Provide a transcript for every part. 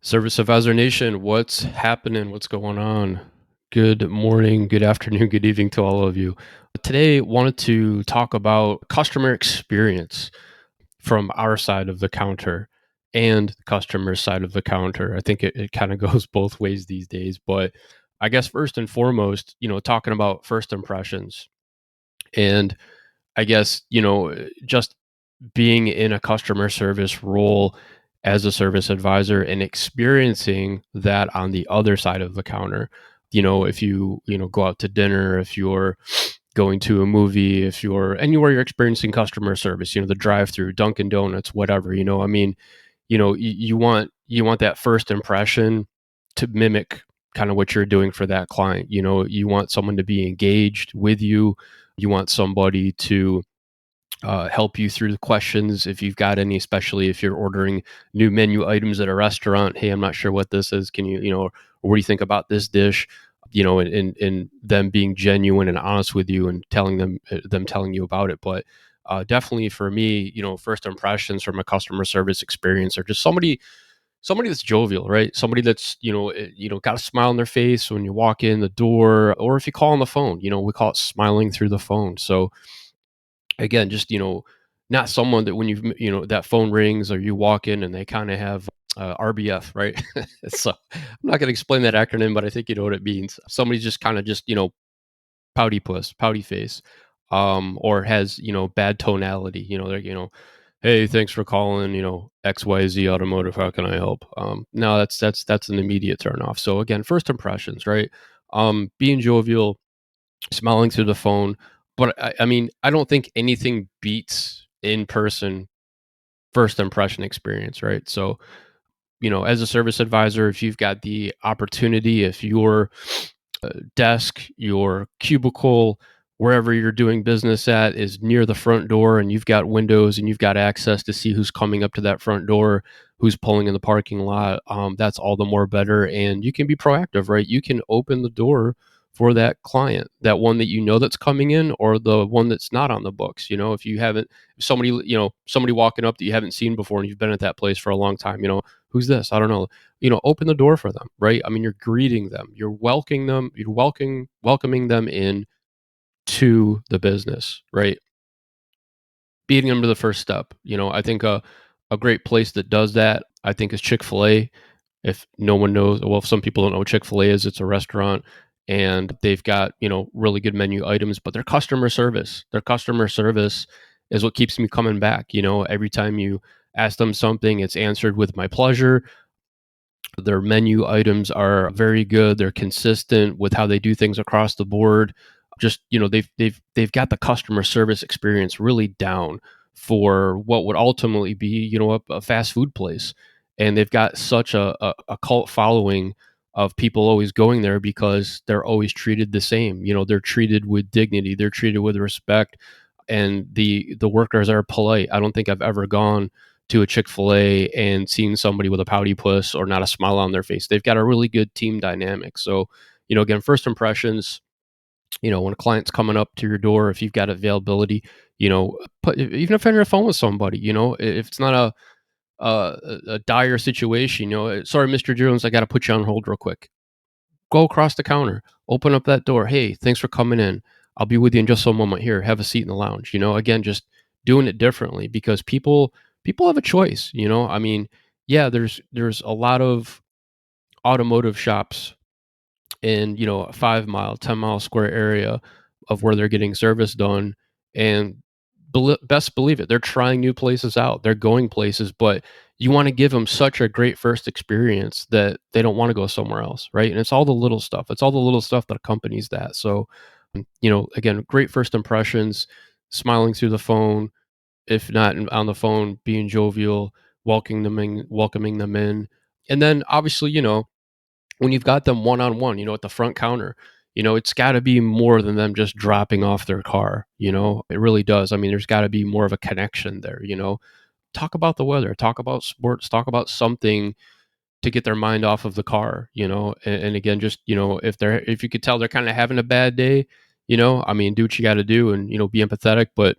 Service Advisor Nation, what's happening? What's going on? Good morning, good afternoon, good evening to all of you. Today, wanted to talk about customer experience from our side of the counter and the customer side of the counter. I think it kind of goes both ways these days, but I guess first and foremost, talking about first impressions and I guess, just being in a customer service role as a service advisor and experiencing that on the other side of the counter. If you go out to dinner, if you're going to a movie, if you're anywhere you're experiencing customer service, the drive through, Dunkin' Donuts, whatever, I mean, you want that first impression to mimic kind of what you're doing for that client. You want someone to be engaged with you. You want somebody to help you through the questions if you've got any, especially if you're ordering new menu items at a restaurant. Hey, I'm not sure what this is. Can or what do you think about this dish? And them being genuine and honest with you and telling them telling you about it. But definitely for me, first impressions from a customer service experience are just somebody that's jovial, right? Somebody that's got a smile on their face when you walk in the door, or if you call on the phone. We call it smiling through the phone. So again, just not someone that when that phone rings or you walk in and they kind of have RBF, right? So I'm not going to explain that acronym, but I think you know what it means. Somebody's just kind of just pouty puss, pouty face, or has bad tonality. They're hey, thanks for calling. XYZ Automotive. How can I help? No, that's an immediate turn off. So again, first impressions, right? Being jovial, smiling through the phone. But I mean, I don't think anything beats in person first impression experience, right? So, as a service advisor, if you've got the opportunity, if your desk, your cubicle, wherever you're doing business at is near the front door and you've got windows and you've got access to see who's coming up to that front door, who's pulling in the parking lot, that's all the more better. And you can be proactive, right? You can open the door for that client, that one that that's coming in or the one that's not on the books. If you haven't, if somebody walking up that you haven't seen before and you've been at that place for a long time, who's this? I don't know. Open the door for them, right? I mean, you're greeting them, you're welcoming them, welcoming them in to the business, right? Beating them to the first step. I think a great place that does that, I think, is Chick-fil-A. If no one knows, well, if some people don't know what Chick-fil-A is, it's a restaurant and they've got, really good menu items, but their customer service is what keeps me coming back. Every time you ask them something, it's answered with my pleasure. Their menu items are very good. They're consistent with how they do things across the board. Just they've got the customer service experience really down for what would ultimately be a fast food place, and they've got such a cult following of people always going there because they're always treated the same. They're treated with dignity. They're treated with respect, and the workers are polite. I don't think I've ever gone to a Chick-fil-A and seen somebody with a pouty puss or not a smile on their face. They've got a really good team dynamic. So, again, first impressions, when a client's coming up to your door, if you've got availability, even if you're on your phone with somebody, if it's not a dire situation, sorry, Mr. Jones, I got to put you on hold real quick. Go across the counter, open up that door. Hey, thanks for coming in. I'll be with you in just a moment. Here, have a seat in the lounge. Again, just doing it differently because people have a choice. I mean, yeah, there's a lot of automotive shops in a 5 mile, 10 mile square area of where they're getting service done, and best believe it, they're trying new places out. They're going places, but you want to give them such a great first experience that they don't want to go somewhere else, right? And it's all the little stuff. It's all the little stuff that accompanies that. So, again, great first impressions, smiling through the phone, if not on the phone, being jovial, welcoming them in. And then obviously, when you've got them one on one, at the front counter, it's got to be more than them just dropping off their car. It really does. I mean, there's got to be more of a connection there. Talk about the weather, talk about sports, talk about something to get their mind off of the car. And again, just if you could tell they're kind of having a bad day, I mean, do what you got to do and be empathetic, but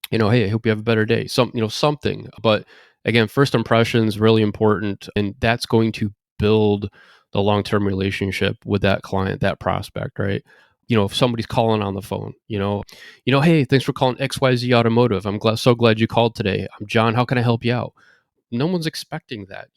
hey, I hope you have a better day. Something. But again, first impressions really important, and that's going to build the long-term relationship with that client, that prospect, right? If somebody's calling on the phone, hey, thanks for calling XYZ Automotive. So glad you called today. I'm John. How can I help you out? No one's expecting that,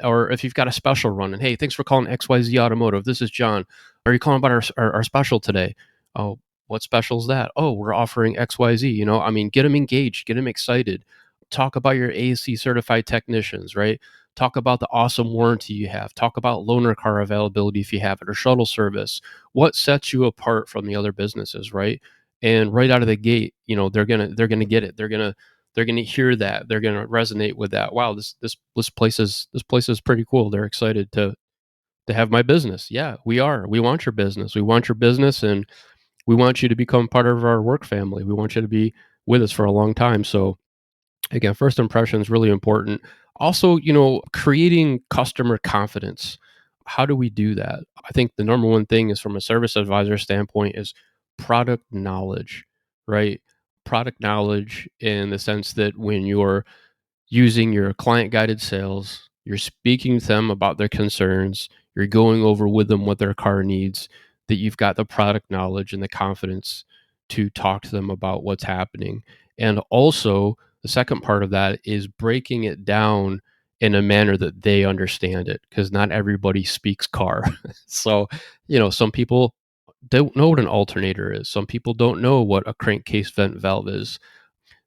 or if you've got a special run and, hey, thanks for calling XYZ Automotive. This is John. Are you calling about our special today? Oh, what special is that? Oh, we're offering XYZ. Get them engaged, get them excited. Talk about your AC certified technicians, right? Talk about the awesome warranty you have. Talk about loaner car availability if you have it, or shuttle service. What sets you apart from the other businesses, right? And right out of the gate, they're gonna get it. They're gonna hear that. They're gonna resonate with that. Wow, this place is pretty cool. They're excited to have my business. Yeah, we are. We want your business. We want your business, and we want you to become part of our work family. We want you to be with us for a long time. So again, first impression is really important. Also, creating customer confidence. How do we do that? I think the number one thing is, from a service advisor standpoint, is product knowledge, right? Product knowledge in the sense that when you're using your client guided sales, you're speaking to them about their concerns, you're going over with them what their car needs, that you've got the product knowledge and the confidence to talk to them about what's happening. And also, the second part of that is breaking it down in a manner that they understand it, because not everybody speaks car. So, some people don't know what an alternator is. Some people don't know what a crankcase vent valve is.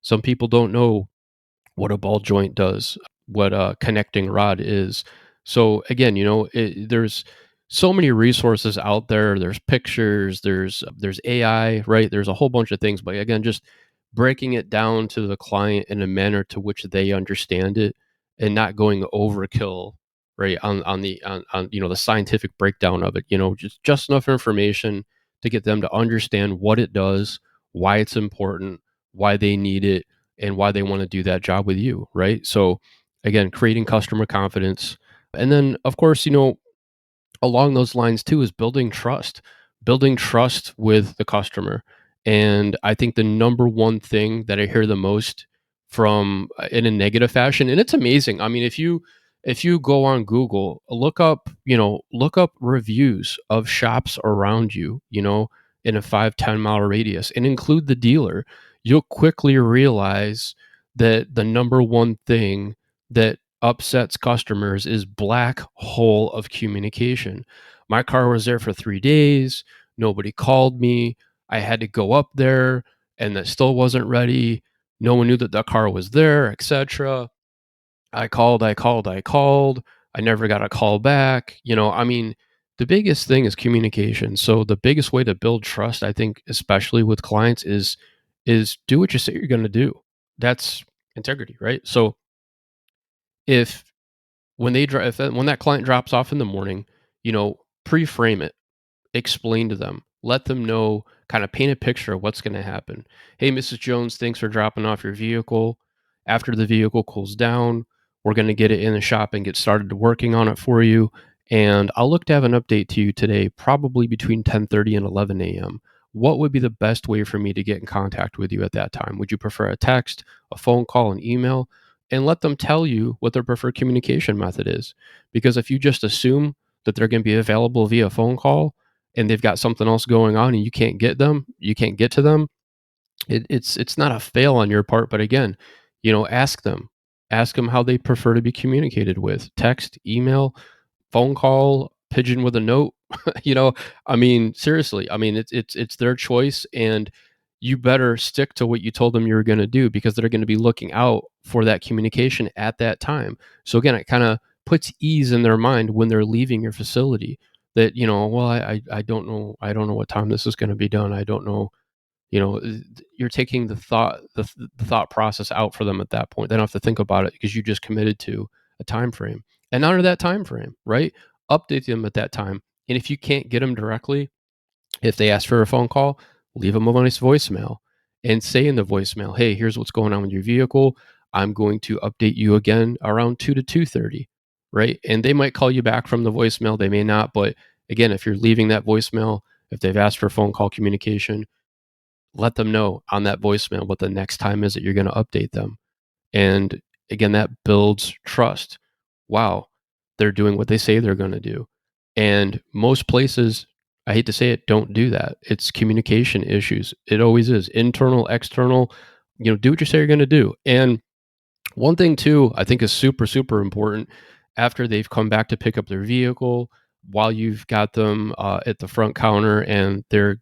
Some people don't know what a ball joint does, what a connecting rod is. So again, there's so many resources out there. There's pictures, there's AI, right? There's a whole bunch of things, but again, just breaking it down to the client in a manner to which they understand it, and not going overkill, right? On the scientific breakdown of it. Just enough information to get them to understand what it does, why it's important, why they need it, and why they want to do that job with you, right? So again, creating customer confidence. And then of course, along those lines too, is building trust with the customer. And I think the number one thing that I hear the most from, in a negative fashion, and it's amazing. I mean, if you go on Google, look up reviews of shops around you, in a 5-10 mile radius, and include the dealer, you'll quickly realize that the number one thing that upsets customers is black hole of communication. My car was there for 3 days. Nobody called me. I had to go up there, and that still wasn't ready. No one knew that the car was there, etc. I called, I called, I called. I never got a call back. The biggest thing is communication. So the biggest way to build trust, I think, especially with clients, is do what you say you're going to do. That's integrity, right? So if when that client drops off in the morning, pre-frame it, explain to them, let them know, kind of paint a picture of what's going to happen. Hey, Mrs. Jones, thanks for dropping off your vehicle. After the vehicle cools down, we're going to get it in the shop and get started working on it for you. And I'll look to have an update to you today, probably between 10:30 and 11 a.m. What would be the best way for me to get in contact with you at that time? Would you prefer a text, a phone call, an email? And let them tell you what their preferred communication method is. Because if you just assume that they're going to be available via phone call, and they've got something else going on and you can't get to them, it's not a fail on your part, but again, ask them how they prefer to be communicated with: text, email, phone call, pigeon with a note. you know Seriously, it's their choice, and you better stick to what you told them you were going to do, because they're going to be looking out for that communication at that time. So again, it kind of puts ease in their mind when they're leaving your facility, that, well, I don't know what time this is going to be done. I don't know. You're taking the thought process out for them at that point. They don't have to think about it, because you just committed to a time frame, and honor that time frame, right? Update them at that time. And if you can't get them directly, if they ask for a phone call, leave them a nice voicemail, and say in the voicemail, hey, here's what's going on with your vehicle. I'm going to update you again around 2 to 2:30, right? And they might call you back from the voicemail, they may not, but again, if you're leaving that voicemail, if they've asked for phone call communication, let them know on that voicemail what the next time is that you're going to update them. And again, that builds trust. Wow, they're doing what they say they're going to do. And most places, I hate to say it, don't do that. It's communication issues. It always is internal, external. Do what you say you're going to do. And one thing too, I think is super, super important after they've come back to pick up their vehicle, while you've got them at the front counter and they're,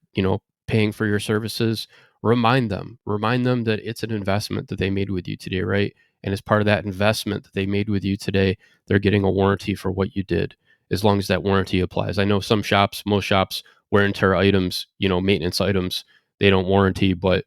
paying for your services, remind them that it's an investment that they made with you today, right? And as part of that investment that they made with you today, they're getting a warranty for what you did, as long as that warranty applies. I know some shops, most shops, wear and tear items, maintenance items, they don't warranty, but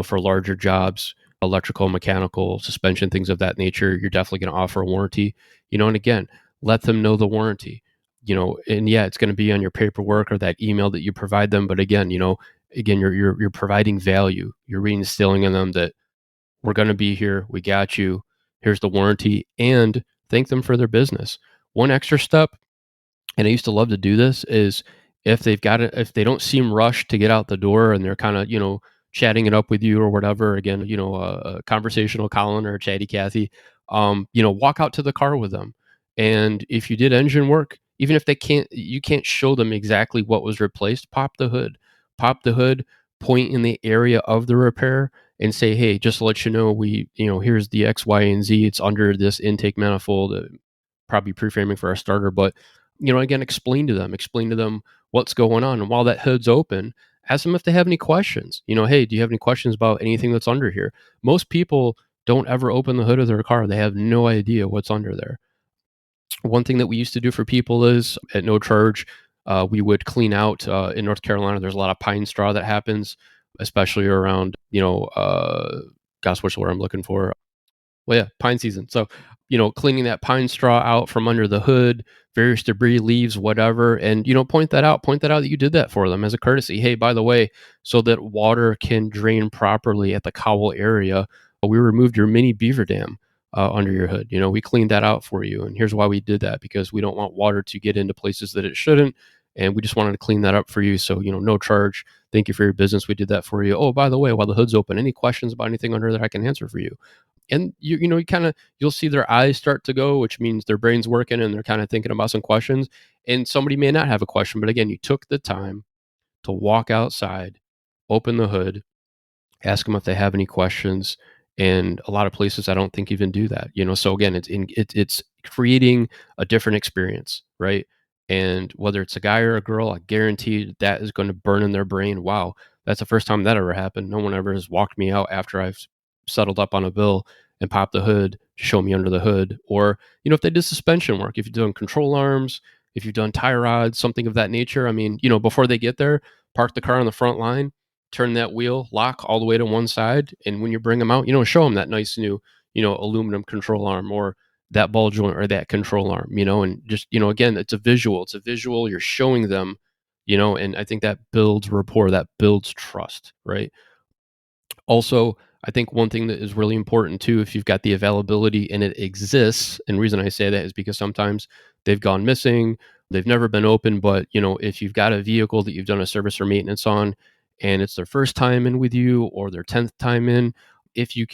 for larger jobs, electrical, mechanical, suspension, things of that nature, you're definitely going to offer a warranty, and again, let them know the warranty, and yeah, it's going to be on your paperwork or that email that you provide them. But again, you're providing value. You're reinstilling in them that we're going to be here. We got you. Here's the warranty, and thank them for their business. One extra step, and I used to love to do this, is if they don't seem rushed to get out the door and they're kind of, chatting it up with you or whatever, again, a conversational Colin or a chatty Kathy, walk out to the car with them. And if you did engine work, even if you can't show them exactly what was replaced, pop the hood, point in the area of the repair and say, hey, just to let you know, here's the X, Y, and Z. It's under this intake manifold, probably pre-framing for our starter, but again, explain to them what's going on. And while that hood's open, ask them if they have any questions. Hey, do you have any questions about anything that's under here? Most people don't ever open the hood of their car. They have no idea what's under there. One thing that we used to do for people is, at no charge, we would clean out, in North Carolina, there's a lot of pine straw that happens, especially around, gosh, what's the word I'm looking for? Well, yeah, pine season. So, cleaning that pine straw out from under the hood, various debris, leaves, whatever, and point that out. Point that out that you did that for them as a courtesy. Hey, by the way, so that water can drain properly at the cowl area, we removed your mini beaver dam under your hood. We cleaned that out for you, and here's why we did that, because we don't want water to get into places that it shouldn't, and we just wanted to clean that up for you. So, no charge. Thank you for your business. We did that for you. Oh, by the way, while the hood's open, any questions about anything under there I can answer for you? And you'll see their eyes start to go, which means their brain's working and they're kind of thinking about some questions. And somebody may not have a question, but again, you took the time to walk outside, open the hood, ask them if they have any questions. And a lot of places I don't think even do that. So again, it's creating a different experience, right? And whether it's a guy or a girl, I guarantee that is going to burn in their brain. Wow, that's the first time that ever happened. No one ever has walked me out after I've settled up on a bill and popped the hood to show me under the hood. Or, if they did suspension work, if you've done control arms, if you've done tie rods, something of that nature. I mean, before they get there, park the car on the front line, turn that wheel lock all the way to one side, and when you bring them out, show them that nice new, aluminum control arm, or that ball joint, or that control arm, and just, again, it's a visual, you're showing them, and I think that builds rapport, that builds trust, right? Also, I think one thing that is really important too, if you've got the availability and it exists, and the reason I say that is because sometimes they've gone missing, they've never been open, but if you've got a vehicle that you've done a service or maintenance on and it's their first time in with you or their 10th time in, if you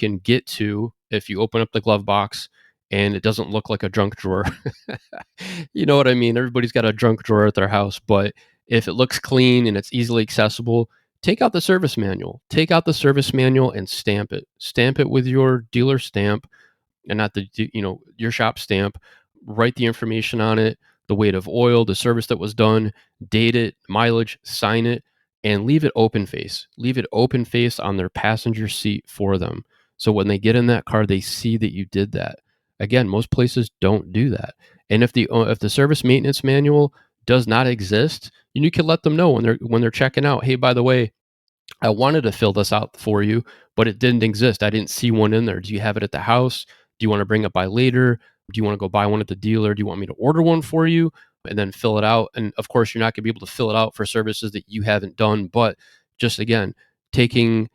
open up the glove box and it doesn't look like a junk drawer, you know what I mean? Everybody's got a junk drawer at their house, but if it looks clean and it's easily accessible, take out the service manual. Take out the service manual and stamp it. Stamp it with your dealer stamp, and not your shop stamp. Write the information on it, the weight of oil, the service that was done, date it, mileage, sign it, and leave it open face. Leave it open face on their passenger seat for them. So when they get in that car, they see that you did that. Again, most places don't do that. And if the service maintenance manual does not exist, you can let them know when they're checking out. Hey, by the way, I wanted to fill this out for you, but it didn't exist. I didn't see one in there. Do you have it at the house? Do you want to bring it by later? Do you want to go buy one at the dealer? Do you want me to order one for you and then fill it out? And of course, you're not going to be able to fill it out for services that you haven't done, but just again, taking,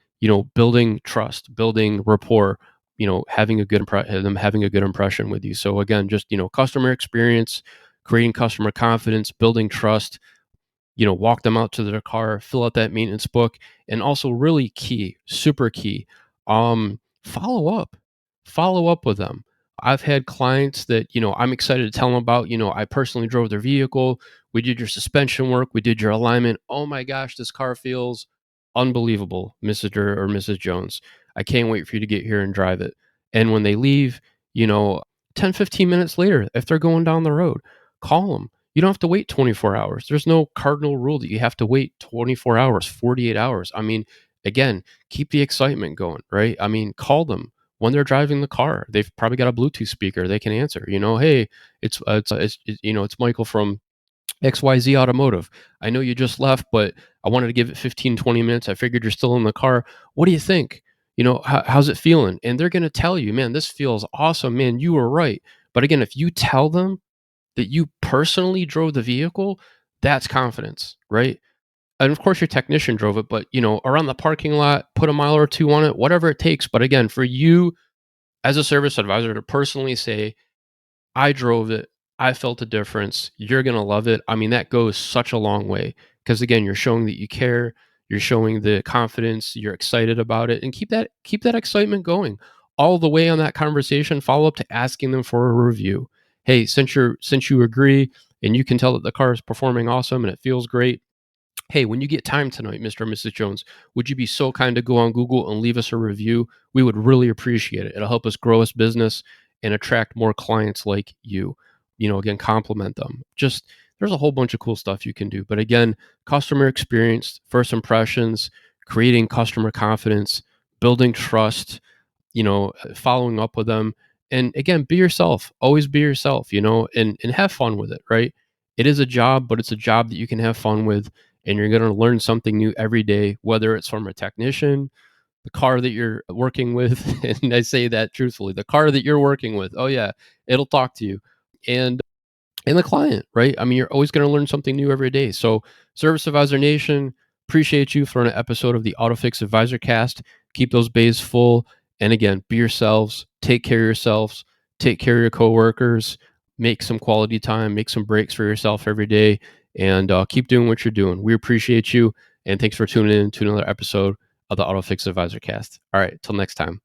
building trust, building rapport, them having a good impression with you. So again, just, customer experience, creating customer confidence, building trust, walk them out to their car, fill out that maintenance book, and also really key, super key, follow up, follow up with them. I've had clients that, I'm excited to tell them about, I personally drove their vehicle. We did your suspension work. We did your alignment. Oh my gosh, this car feels unbelievable, Mr. or Mrs. Jones. I can't wait for you to get here and drive it. And when they leave, you know, 10, 15 minutes later, if they're going down the road, call them. You don't have to wait 24 hours. There's no cardinal rule that you have to wait 24 hours, 48 hours. I mean, again, keep the excitement going, right? I mean, call them when they're driving the car. They've probably got a Bluetooth speaker. They can answer, hey, it's Michael from XYZ Automotive. I know you just left, but I wanted to give it 15, 20 minutes. I figured you're still in the car. What do you think? How's it feeling? And they're going to tell you, man, this feels awesome. Man, you were right. But again, if you tell them that you personally drove the vehicle, that's confidence, right? And of course, your technician drove it, but around the parking lot, put a mile or two on it, whatever it takes. But again, for you as a service advisor to personally say, I drove it, I felt a difference, you're going to love it. I mean, that goes such a long way because again, you're showing that you care, you're showing the confidence, you're excited about it, and keep that excitement going all the way on that conversation. Follow up to asking them for a review. Hey, since you agree and you can tell that the car is performing awesome and it feels great, hey, when you get time tonight, Mr. or Mrs. Jones, would you be so kind to go on Google and leave us a review? We would really appreciate it. It'll help us grow this business and attract more clients like you. Again, compliment them. Just there's a whole bunch of cool stuff you can do. But again, customer experience, first impressions, creating customer confidence, building trust, following up with them. And again, be yourself. Always be yourself, and have fun with it, right? It is a job, but it's a job that you can have fun with, and you're going to learn something new every day, whether it's from a technician, the car that you're working with. And I say that truthfully, the car that you're working with. Oh yeah, it'll talk to you. And the client, right? I mean, you're always going to learn something new every day. So, Service Advisor Nation, appreciate you for an episode of the AutoFix Advisor Cast. Keep those bays full. And again, be yourselves, take care of yourselves, take care of your coworkers, make some quality time, make some breaks for yourself every day, and keep doing what you're doing. We appreciate you. And thanks for tuning in to another episode of the AutoFix Advisor Cast. All right, till next time.